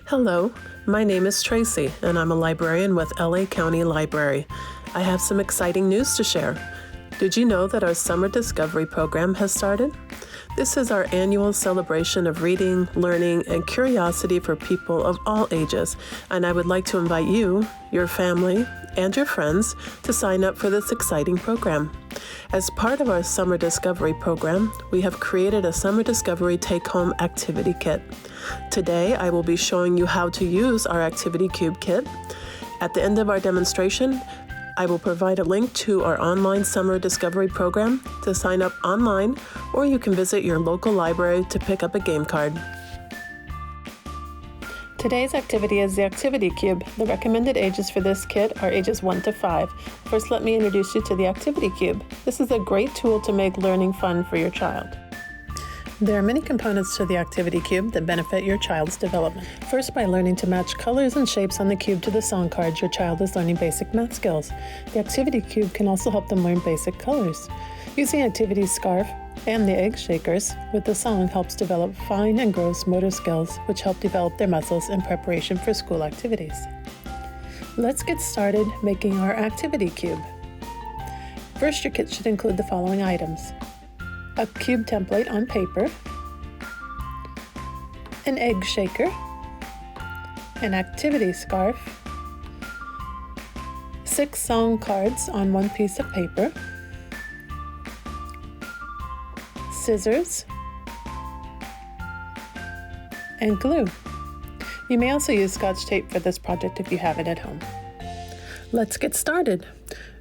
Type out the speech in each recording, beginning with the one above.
Hello, my name is Tracy, and I'm a librarian with LA County Library. I have some exciting news to share. Did you know that our Summer Discovery program has started? This is our annual celebration of reading, learning, and curiosity for people of all ages, and I would like to invite you, your family, and your friends to sign up for this exciting program. As part of our Summer Discovery program, we have created a Summer Discovery Take-Home Activity Kit. Today, I will be showing you how to use our Activity Cube Kit. At the end of our demonstration, I will provide a link to our online Summer Discovery program to sign up online, or you can visit your local library to pick up a game card. Today's activity is the Activity Cube. The recommended ages for this kit are ages 1 to 5. First, let me introduce you to the Activity Cube. This is a great tool to make learning fun for your child. There are many components to the Activity Cube that benefit your child's development. First, by learning to match colors and shapes on the cube to the song cards, your child is learning basic math skills. The Activity Cube can also help them learn basic colors. Using Activity Scarf and the egg shakers with the song helps develop fine and gross motor skills, which help develop their muscles in preparation for school activities. Let's get started making our Activity Cube. First, your kit should include the following items: a cube template on paper, an egg shaker, an activity scarf, 6 song cards on 1 piece of paper, scissors, and glue. You may also use Scotch tape for this project if you have it at home. Let's get started.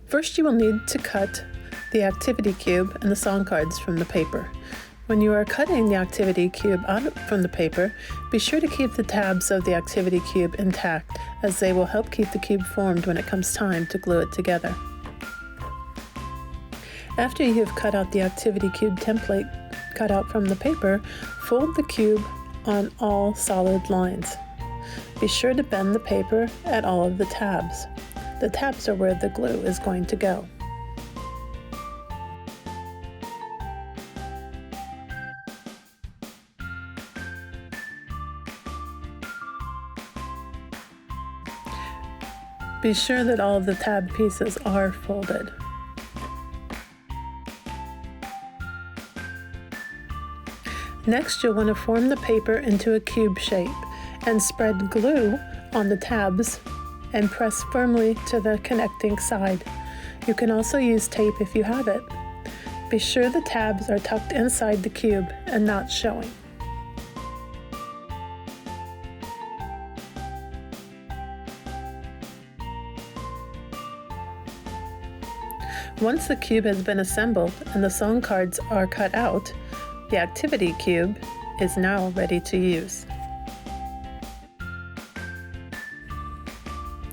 First, you will need to cut the activity cube and the song cards from the paper. When you are cutting the activity cube out from the paper, be sure to keep the tabs of the activity cube intact, as they will help keep the cube formed when it comes time to glue it together. After you have cut out the activity cube template cut out from the paper, fold the cube on all solid lines. Be sure to bend the paper at all of the tabs. The tabs are where the glue is going to go. Be sure that all of the tab pieces are folded. Next, you'll want to form the paper into a cube shape and spread glue on the tabs and press firmly to the connecting side. You can also use tape if you have it. Be sure the tabs are tucked inside the cube and not showing. Once the cube has been assembled and the song cards are cut out, the activity cube is now ready to use.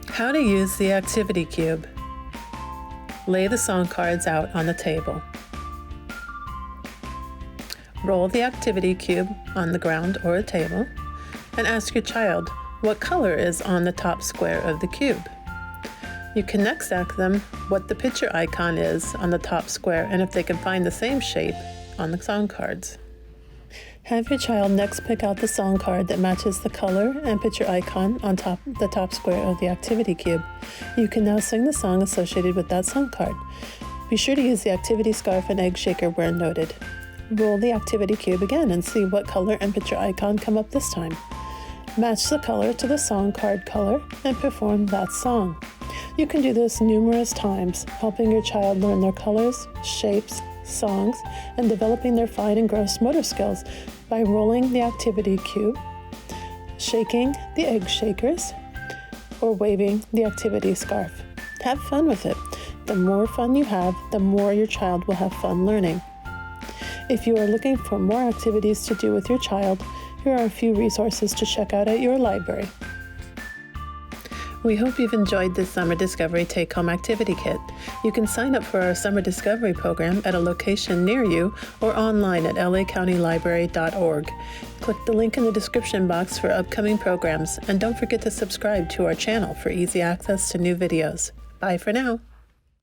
How to use the activity cube. Lay the song cards out on the table. Roll the activity cube on the ground or a table and ask your child what color is on the top square of the cube. You can next ask them what the picture icon is on the top square and if they can find the same shape on the song cards. Have your child next pick out the song card that matches the color and picture icon on the top square of the activity cube. You can now sing the song associated with that song card. Be sure to use the activity scarf and egg shaker where noted. Roll the activity cube again and see what color and picture icon come up this time. Match the color to the song card color and perform that song. You can do this numerous times, helping your child learn their colors, shapes, songs, and developing their fine and gross motor skills by rolling the activity cube, shaking the egg shakers, or waving the activity scarf. Have fun with it. The more fun you have, the more your child will have fun learning. If you are looking for more activities to do with your child, here are a few resources to check out at your library. We hope you've enjoyed this Summer Discovery Take-Home Activity Kit. You can sign up for our Summer Discovery program at a location near you or online at lacountylibrary.org. Click the link in the description box for upcoming programs, and don't forget to subscribe to our channel for easy access to new videos. Bye for now.